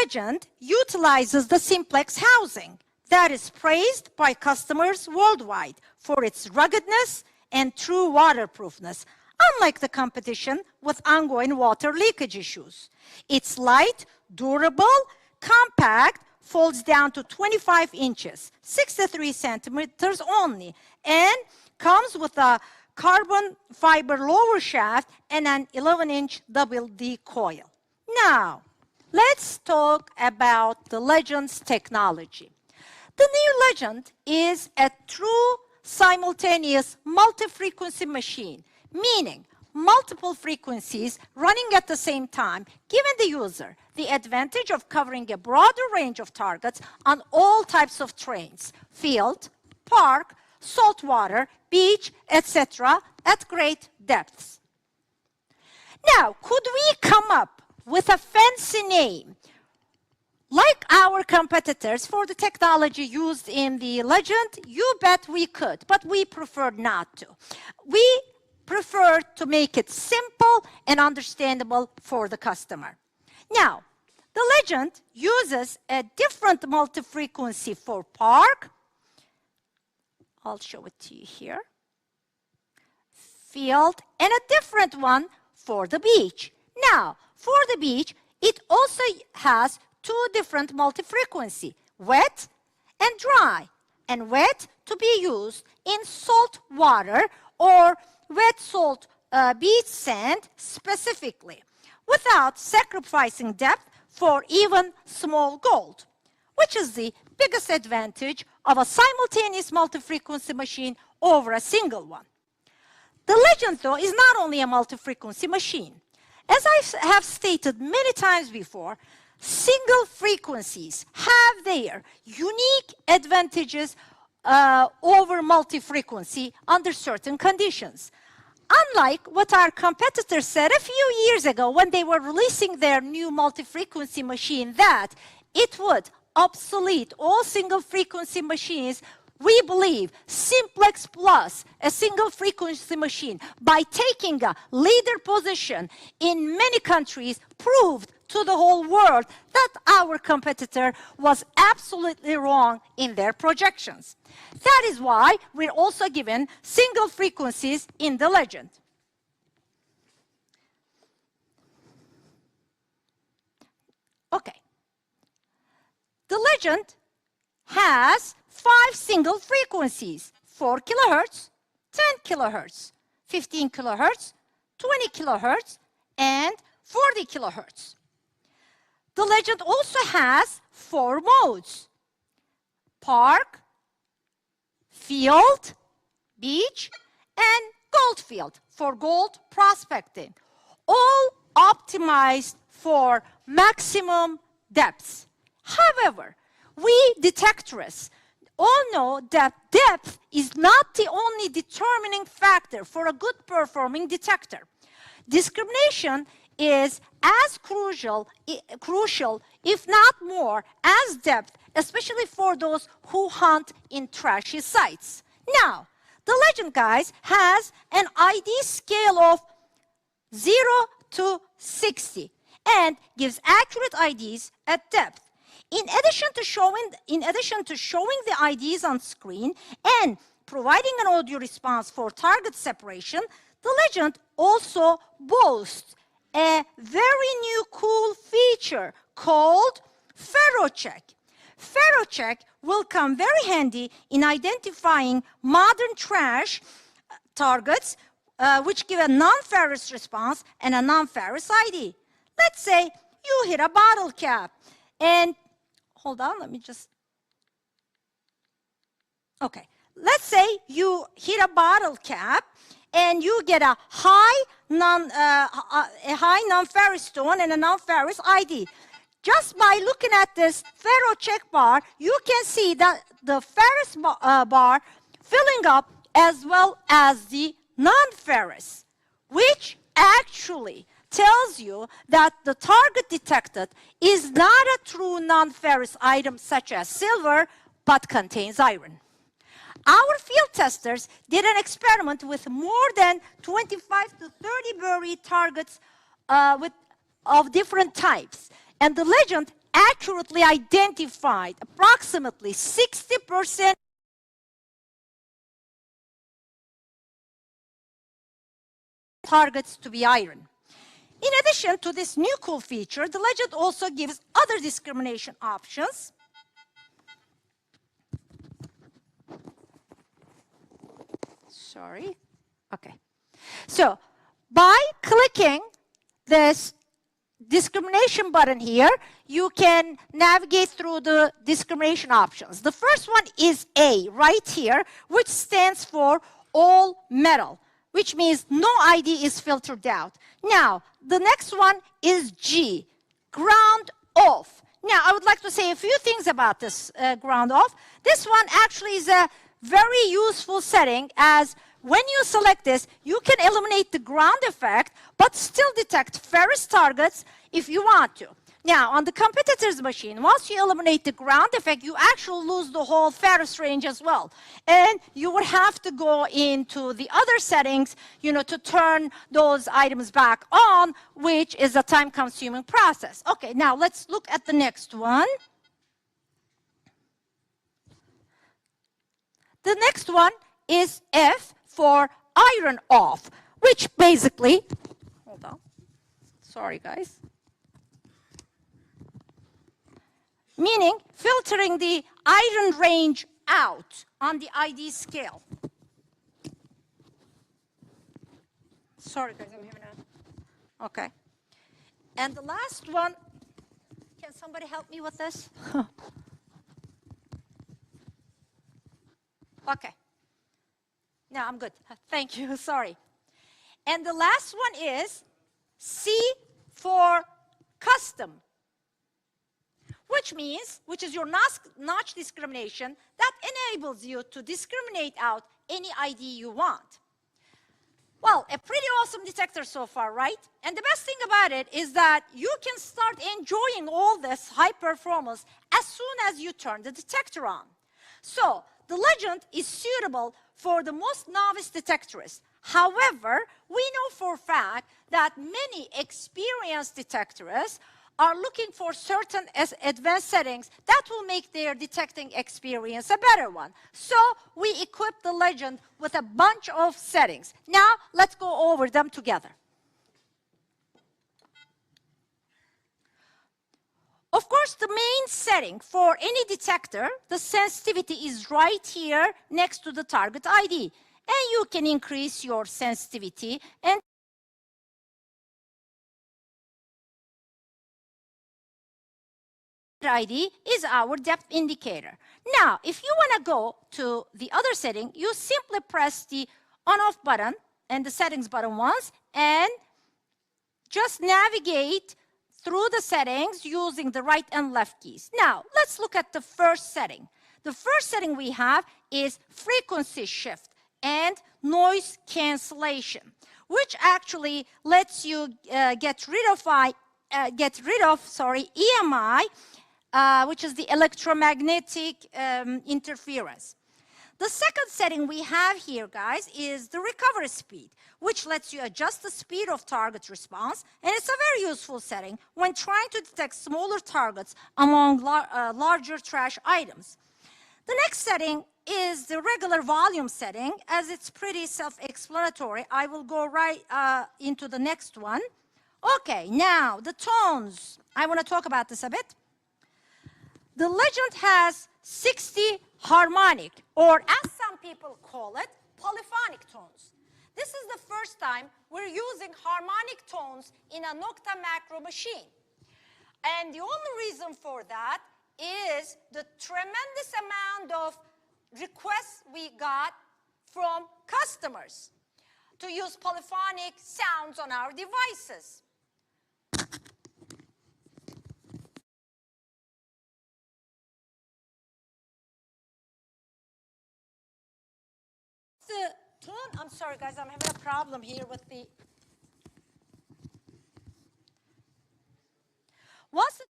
Legend utilizes the simplex housing that is praised by customers worldwide for its ruggedness and true waterproofness, unlike the competition with ongoing water leakage issues. It's light, durable, compact, folds down to 25 inches, 63 centimeters only, and comes with a carbon fiber lower shaft and an 11-inch double D coil. Now, let's talk about the Legend's technology. The new Legend is a true simultaneous multi-frequency machine, meaning multiple frequencies running at the same time, giving the user the advantage of covering a broader range of targets on all types of terrains, field, park, saltwater, beach, etc., at great depths. Now, could we come up with a fancy name like our competitors for the technology used in the Legend? You bet we could, but we preferred not to. We prefer to make it simple and understandable for the customer. Now, the Legend uses a different multi-frequency for park. I'll show it to you here. Field, and a different one for the beach. Now, for the beach, it also has two different multi-frequency, wet and dry. And wet to be used in salt water or wet salt beach sand specifically, without sacrificing depth for even small gold, which is the biggest advantage of a simultaneous multi-frequency machine over a single one. The Legend, though, is not only a multi-frequency machine. As I have stated many times before, single frequencies have their unique advantages over multi-frequency under certain conditions. Unlike what our competitors said a few years ago when they were releasing their new multi-frequency machine, that it would obsolete all single frequency machines, we believe Simplex Plus, a single frequency machine, by taking a leader position in many countries, proved to the whole world that our competitor was absolutely wrong in their projections. That is why we're also given single frequencies in the Legend. Okay. The Legend has 5 single frequencies: 4 kilohertz, 10 kilohertz, 15 kilohertz, 20 kilohertz, and 40 kilohertz. The Legend also has 4 modes: park, field, beach, and gold field for gold prospecting, all optimized for maximum depths. However, we detectorists all know that depth is not the only determining factor for a good performing detector. Discrimination is as crucial, if not more, as depth, especially for those who hunt in trashy sites. Now, the Legend, guys, has an ID scale of 0 to 60 and gives accurate IDs at depth. In addition to showing the IDs on screen and providing an audio response for target separation, the Legend also boasts a very new cool feature called FerroCheck. FerroCheck will come very handy in identifying modern trash targets which give a non-ferrous response and a non-ferrous ID. Let's say you hit a bottle cap and hold on, let me just, okay. Let's say you hit a bottle cap and you get a high non-ferrous stone and a non-ferrous ID. Just by looking at this FerroCheck bar, you can see that the ferrous bar filling up as well as the non-ferrous, which actually tells you that the target detected is not a true non-ferrous item such as silver, but contains iron. Our field testers did an experiment with more than 25 to 30 buried targets of different types. And the Legend accurately identified approximately 60% targets to be iron. In addition to this new cool feature, the legend also gives other discrimination options. Sorry. Okay. So, by clicking this discrimination button here, you can navigate through the discrimination options. The first one is A, right here, which stands for all metal, which means no ID is filtered out. Now, the next one is G, ground off. Now, I would like to say a few things about this ground off. This one actually is a very useful setting, as when you select this, you can eliminate the ground effect, but still detect ferrous targets if you want to. Now, on the competitor's machine, once you eliminate the ground effect, you actually lose the whole ferrous range as well. And you would have to go into the other settings, to turn those items back on, which is a time-consuming process. Okay, now let's look at the next one. The next one is F for iron off, which basically, hold on, sorry guys, meaning filtering the iron range out on the ID scale. Sorry guys, I'm having a, okay. And the last one, can somebody help me with this? Okay. No, I'm good. Thank you. Sorry. And the last one is C for custom, which is your notch discrimination that enables you to discriminate out any ID you want. Well, a pretty awesome detector so far, right? And the best thing about it is that you can start enjoying all this high performance as soon as you turn the detector on. So, the legend is suitable for the most novice detectorists. However, we know for a fact that many experienced detectorists are looking for certain advanced settings that will make their detecting experience a better one. So we equip the legend with a bunch of settings. Now, let's go over them together. Of course, the main setting for any detector, the sensitivity is right here next to the target ID. And you can increase your sensitivity and ID is our depth indicator. Now, if you want to go to the other setting, you simply press the on-off button and the settings button once and just navigate through the settings using the right and left keys. Now, let's look at the first setting. The first setting we have is frequency shift and noise cancellation, which actually lets you get rid of EMI, which is the electromagnetic interference. The second setting we have here, guys, is the recovery speed, which lets you adjust the speed of target response, and it's a very useful setting when trying to detect smaller targets among larger trash items. The next setting is the regular volume setting, as it's pretty self-explanatory. I will go right into the next one. Okay, now the tones. I want to talk about this a bit. The legend has 60 harmonic, or as some people call it, polyphonic tones. This is the first time we're using harmonic tones in a Nokta Makro machine. And the only reason for that is the tremendous amount of requests we got from customers to use polyphonic sounds on our devices. The tone, I'm sorry guys, I'm having a problem here with the, what's the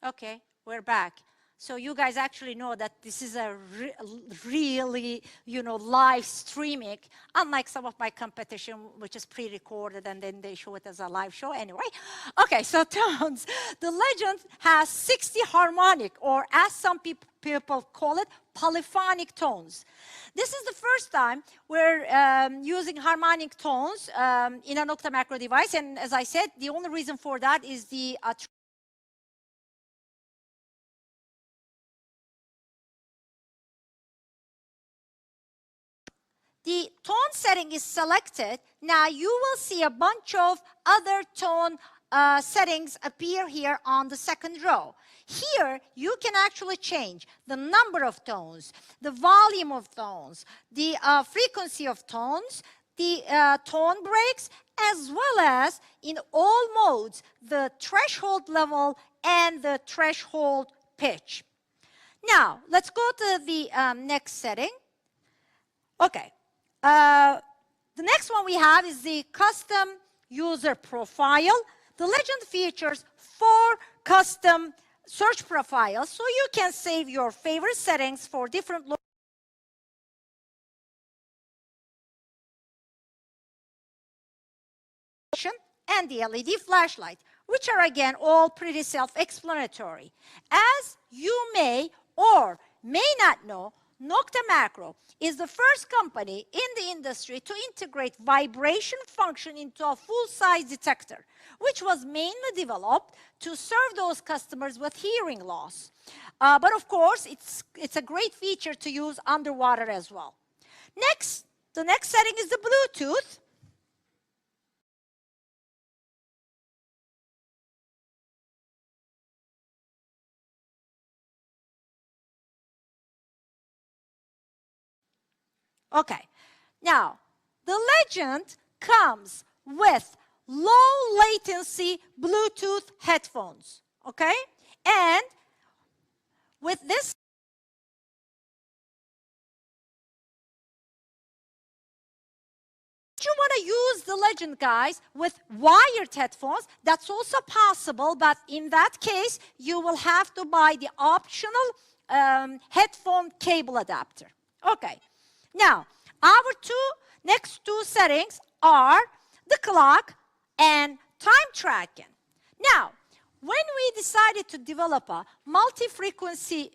Okay, we're back. So you guys actually know that this is a really, live streaming, unlike some of my competition, which is pre-recorded and then they show it as a live show. Anyway, okay, so tones. The Legend has 60 harmonic, or as some people call it, polyphonic tones. This is the first time we're using harmonic tones in a Nokta Makro device, and as I said, the only reason for that is the the tone setting is selected. Now you will see a bunch of other tone settings appear here on the second row. Here, you can actually change the number of tones, the volume of tones, the frequency of tones, the tone breaks, as well as, in all modes, the threshold level and the threshold pitch. Now, let's go to the next setting. Okay. The next one we have is the custom user profile. The Legend features 4 custom search profiles, so you can save your favorite settings for different locations and the LED flashlight, which are again all pretty self-explanatory. As you may or may not know, Nokta Makro is the first company in the industry to integrate vibration function into a full-size detector, which was mainly developed to serve those customers with hearing loss. But of course, it's a great feature to use underwater as well. Next, the next setting is the Bluetooth. Okay, now the Legend comes with low latency Bluetooth headphones, okay? And with this, if you want to use the Legend, guys, with wired headphones, that's also possible, but in that case, you will have to buy the optional headphone cable adapter. Okay. Now, our next two settings are the clock and time tracking. Now, when we decided to develop a multi-frequency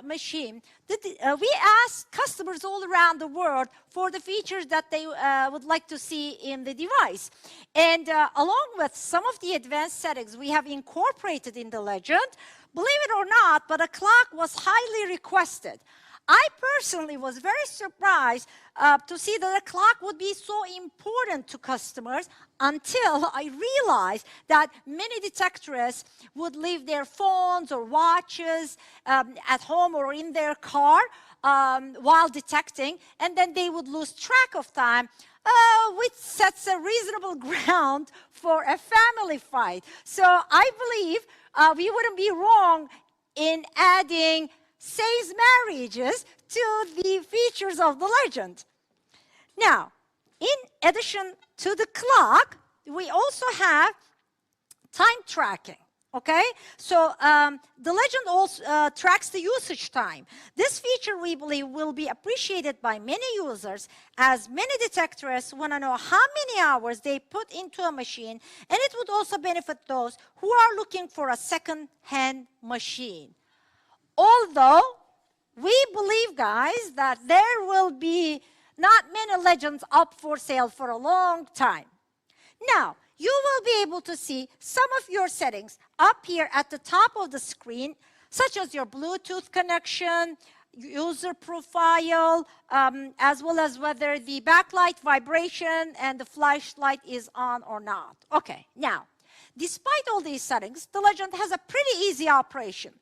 machine, we asked customers all around the world for the features that they would like to see in the device. And along with some of the advanced settings we have incorporated in the Legend, believe it or not, but a clock was highly requested. I personally was very surprised to see that a clock would be so important to customers until I realized that many detectorists would leave their phones or watches at home or in their car while detecting, and then they would lose track of time, which sets a reasonable ground for a family fight. So I believe we wouldn't be wrong in adding safe marriages to the features of the Legend. Now, in addition to the clock, we also have time tracking, okay? So the Legend also tracks the usage time. This feature, we believe, will be appreciated by many users, as many detectorists want to know how many hours they put into a machine, and it would also benefit those who are looking for a second-hand machine. Although we believe, guys, that there will be not many Legends up for sale for a long time. Now, you will be able to see some of your settings up here at the top of the screen, such as your Bluetooth connection, user profile, as well as whether the backlight vibration and the flashlight is on or not. Okay, now, despite all these settings, the Legend has a pretty easy operation.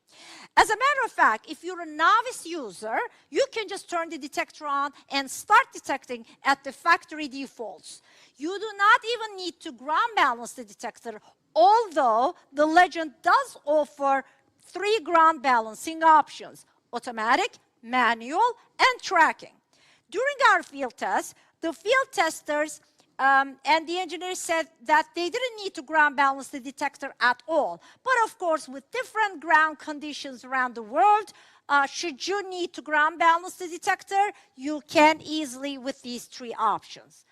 As a matter of fact, if you're a novice user, you can just turn the detector on and start detecting at the factory defaults. You do not even need to ground balance the detector, although the Legend does offer 3 ground balancing options: automatic, manual, and tracking. During our field test, the field testers And the engineer said that they didn't need to ground balance the detector at all. But of course, with different ground conditions around the world, should you need to ground balance the detector, you can easily with these three options.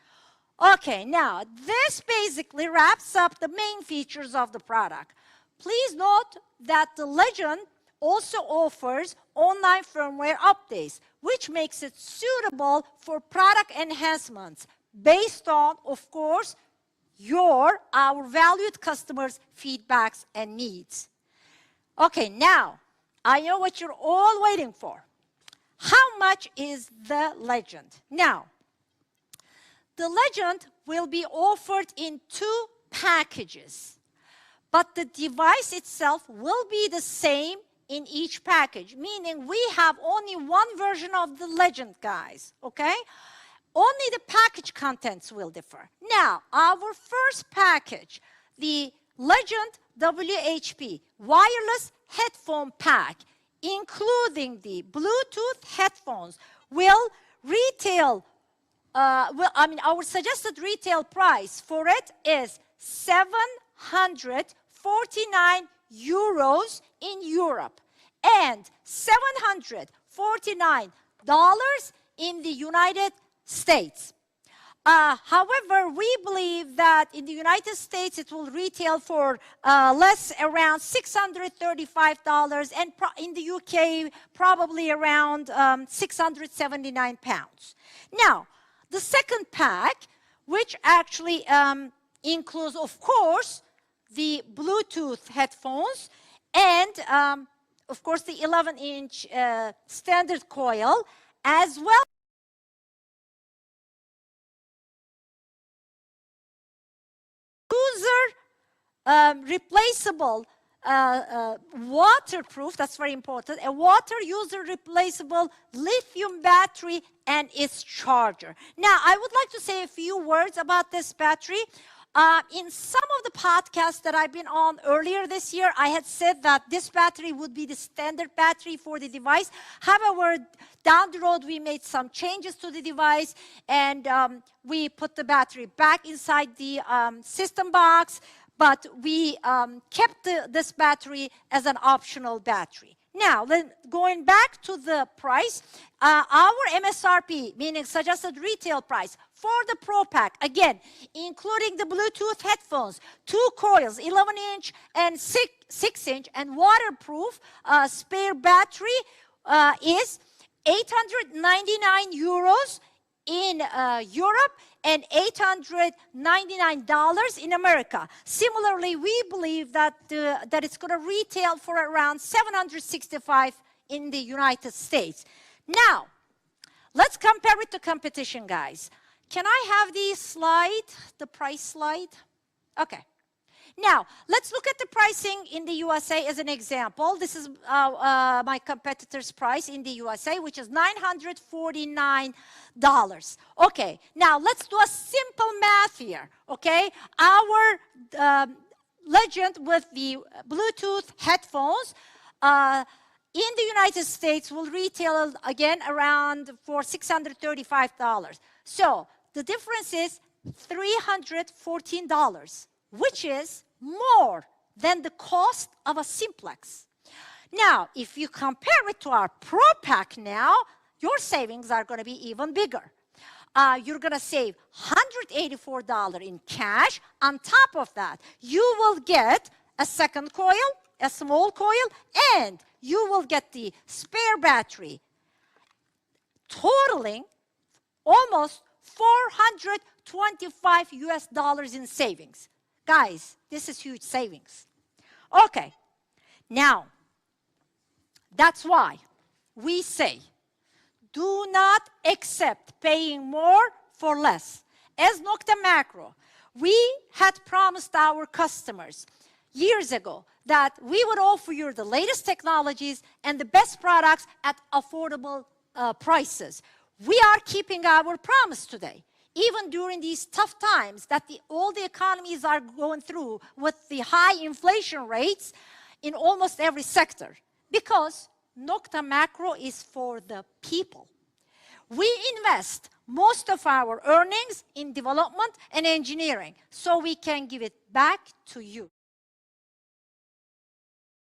Okay, now this basically wraps up the main features of the product. Please note that the Legend also offers online firmware updates, which makes it suitable for product enhancements based on, of course, our valued customers' feedbacks and needs. Okay, now, I know what you're all waiting for. How much is the Legend? Now, the Legend will be offered in 2 packages, but the device itself will be the same in each package, meaning we have only one version of the Legend, guys, okay? Only the package contents will differ. Now, our first package, the Legend WHP wireless headphone pack, including the Bluetooth headphones, will retail, our suggested retail price for it is 749 euros in Europe and $749 in the United States. However, we believe that in the United States it will retail for less, around $635, and in the UK probably around £679. Now, the second pack, which actually includes, of course, the Bluetooth headphones and, of course, the 11-inch standard coil, as well replaceable waterproof, that's very important, a water user replaceable lithium battery and its charger. Now, I would like to say a few words about this battery. In some of the podcasts that I've been on earlier this year, I had said that this battery would be the standard battery for the device. However, down the road, we made some changes to the device, and we put the battery back inside the system box, but we kept this battery as an optional battery. Now, then going back to the price, our MSRP, meaning suggested retail price, for the Pro Pack, again, including the Bluetooth headphones, 2 coils, 11-inch and 6-inch, and waterproof spare battery is 899 euros in Europe and $899 in America. Similarly, we believe that that it's going to retail for around $765 in the United States. Now, let's compare it to competition, guys. Can I have the slide, the price slide? Okay. Now, let's look at the pricing in the USA as an example. This is my competitor's price in the USA, which is $949. Okay, now let's do a simple math here, okay? Our Legend with the Bluetooth headphones in the United States will retail again around for $635. So the difference is $314, which is more than the cost of a simplex. Now, if you compare it to our Pro Pack now, your savings are going to be even bigger. You're going to save $184 in cash. On top of that, you will get a second coil, a small coil, and you will get the spare battery, totaling almost $425 US in savings. Guys, this is huge savings. Okay, now, that's why we say, do not accept paying more for less. As Nokta Makro, we had promised our customers years ago that we would offer you the latest technologies and the best products at affordable prices. We are keeping our promise today, even during these tough times that all the economies are going through with the high inflation rates in almost every sector. Because Nokta Makro is for the people. We invest most of our earnings in development and engineering, so we can give it back to you.